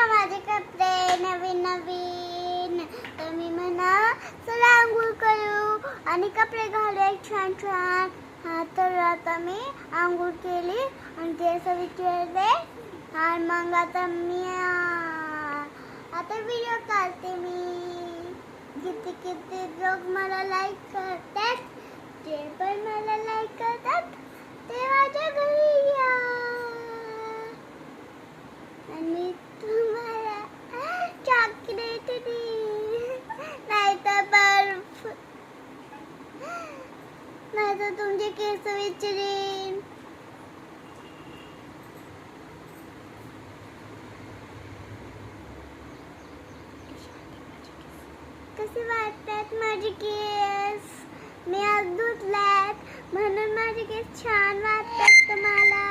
का माझे कपडे नवीन नवीन. तर मी म्हणा चला आंघोळ करू आणि कपडे घालूया छान छान. हा तर आता मी आंघोळ केली आणि केस विचारले आणि मग आता मी आता व्हिडिओ काढते. मी किती किती लोक मला लाईक करतात. जे पण मला लाईक करतात ते माझ्या घरी या आणि तुम्हाला चॉकलेट देईन, नाही तर बर्फ, नाही तर तुमचे केस विचारेन. कसे वाटतात माझे केस? मी आज धुतल्यात म्हणून माझे केस छान वाटतात तुम्हाला.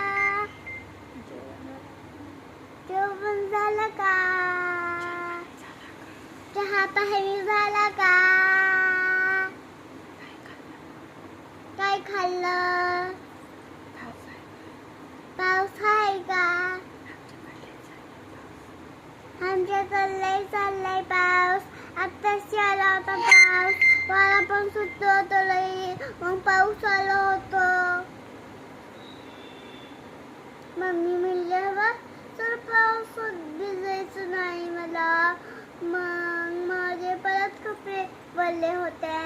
जेवण झालं का? चहा पाणी झाला का? काय खाल्लं? पाऊस आहे का? आमच्याकडे चाललाय पाऊस. आत्ताच आला होता पाऊस. वारा पण सुटतो होतो लई. मग पाऊस आला होता. मम्मी म्हणली हवा तर पावसात भिजायचं नाही मला. मग माझे परत कपडे वळले होते.